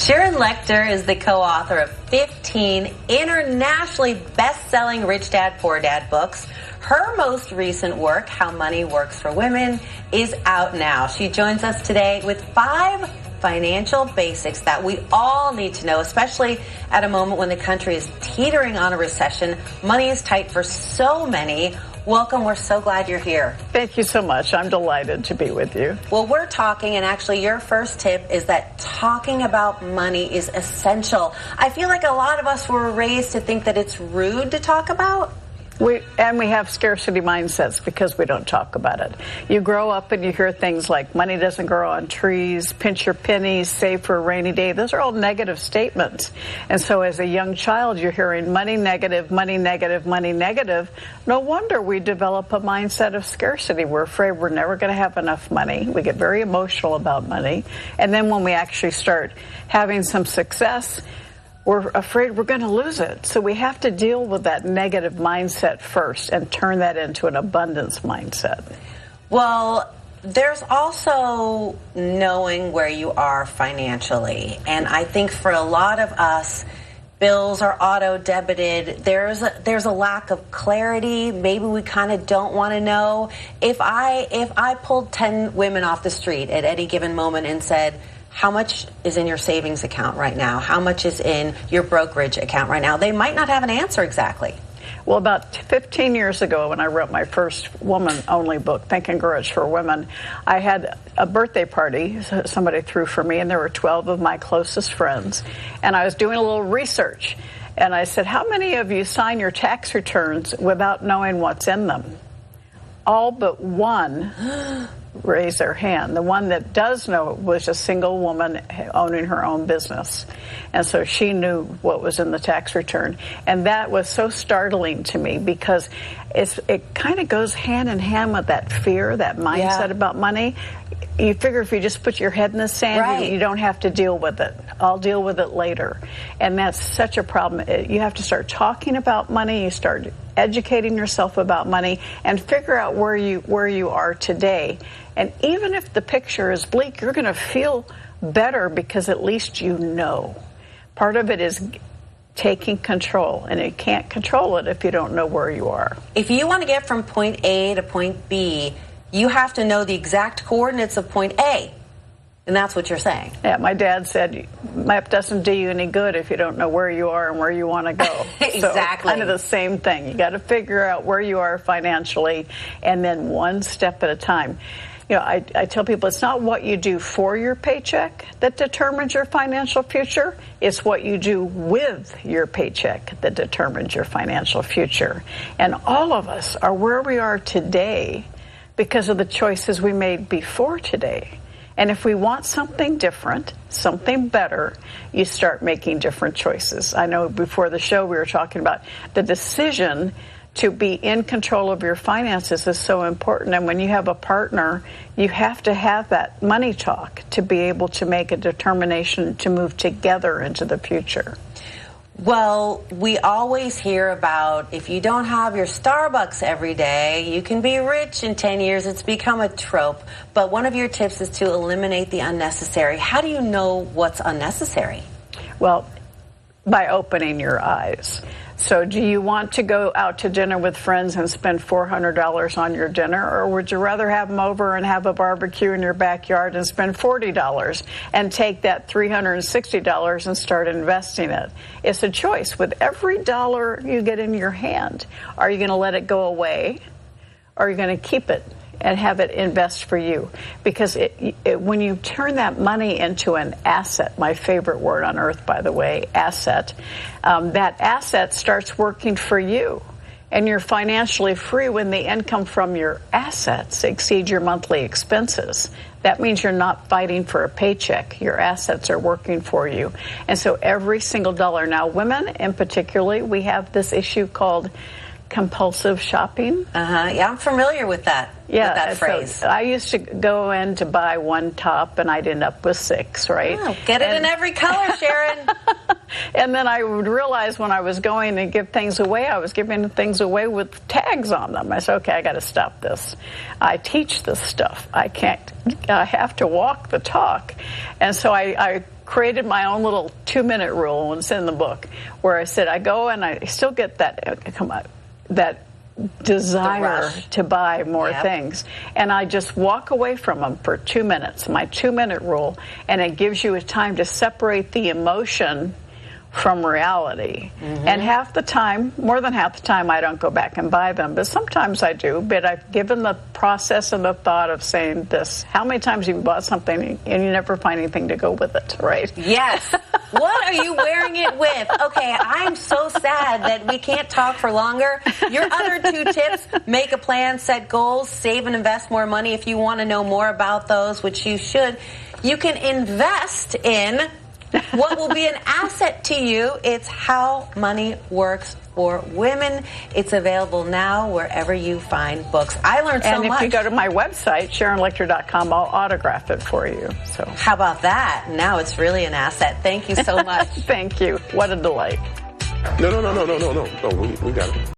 Sharon Lechter is the co-author of 15 internationally best-selling Rich Dad, Poor Dad books. Her most recent work, How Money Works for Women, is out now. She joins us today with 5 financial basics that we all need to know, especially at a moment when the country is teetering on a recession. Money is tight for so many. Welcome. We're so glad you're here. Thank you so much. I'm delighted to be with you. Well, we're talking, and actually your first tip is that talking about money is essential. I feel like a lot of us were raised to think that it's rude to talk about. We have scarcity mindsets because we don't talk about it. You grow up and you hear things like money doesn't grow on trees, pinch your pennies, save for a rainy day. Those are all negative statements. And so as a young child, you're hearing money negative, money negative, money negative. No wonder we develop a mindset of scarcity. We're afraid we're never going to have enough money. We get very emotional about money. And then when we actually start having some success, we're afraid we're going to lose it. So we have to deal with that negative mindset first and turn that into an abundance mindset. Well, there's also knowing where you are financially. And I think for a lot of us, bills are auto-debited. There's a lack of clarity. Maybe we kind of don't want to know. If I pulled 10 women off the street at any given moment and said, how much is in your savings account right now? How much is in your brokerage account right now? They might not have an answer exactly. Well, about 15 years ago, when I wrote my first woman-only book, Think and Grow Rich for Women, I had a birthday party somebody threw for me, and there were 12 of my closest friends. And I was doing a little research, and I said, how many of you sign your tax returns without knowing what's in them? All but one raise their hand. The one that does know was a single woman owning her own business. And so she knew what was in the tax return. And that was so startling to me because it kind of goes hand in hand with that fear, that mindset about money. You figure if you just put your head in the sand, you don't have to deal with it. I'll deal with it later. And that's such a problem. You have to start talking about money. You start educating yourself about money and figure out where you are today. And even if the picture is bleak, you're going to feel better because at least you know. Part of it is taking control, and you can't control it if you don't know where you are. If you want to get from point A to point B, you have to know the exact coordinates of point A. And that's what you're saying. Yeah, my dad said, map doesn't do you any good if you don't know where you are and where you want to go. Exactly. So kind of the same thing. You got to figure out where you are financially, and then one step at a time. You know, I tell people it's not what you do for your paycheck that determines your financial future. It's what you do with your paycheck that determines your financial future. And all of us are where we are today because of the choices we made before today. And if we want something different, something better, you start making different choices. I know before the show we were talking about the decision to be in control of your finances is so important. And when you have a partner, you have to have that money talk to be able to make a determination to move together into the future. Well, we always hear about if you don't have your Starbucks every day, you can be rich in 10 years. It's become a trope. But one of your tips is to eliminate the unnecessary. How do you know what's unnecessary? Well, by opening your eyes. So do you want to go out to dinner with friends and spend $400 on your dinner, or would you rather have them over and have a barbecue in your backyard and spend $40 and take that $360 and start investing it? It's a choice. With every dollar you get in your hand, are you going to let it go away, or are you going to keep it and have it invest for you? Because when you turn that money into an asset, my favorite word on earth, by the way, asset, that asset starts working for you. And you're financially free when the income from your assets exceed your monthly expenses. That means you're not fighting for a paycheck. Your assets are working for you. And so every single dollar. Now, women in particular, we have this issue called compulsive shopping. Yeah, I'm familiar with that. Yeah, with that phrase. So I used to go in to buy one top, and I'd end up with 6, right? Oh, get it in every color, Sharon. And then I would realize when I was going to give things away, I was giving things away with tags on them. I said, okay, I got to stop this. I teach this stuff. I have to walk the talk. And so I created my own little 2-minute rule, and it's in the book, where I said I go and I still get that desire to buy more things, and I just walk away from them for 2 minutes, my 2-minute rule, and it gives you a time to separate the emotion from reality. And half the time, more than half the time, I don't go back and buy them, but sometimes I do. But I've given the process and the thought of saying this: how many times have you bought something and you never find anything to go with it, right? Yes. What are you wearing it with? Okay, I'm so sad that we can't talk for longer. Your other 2 tips: make a plan, set goals, save and invest more money. If you want to know more about those, which you should, you can invest in what will be an asset to you. It's How Money Works for Women. It's available now wherever you find books. I learned so much. And if you go to my website, SharonLechter.com, I'll autograph it for you. So how about that? Now it's really an asset. Thank you so much. Thank you. What a delight. No, we got it.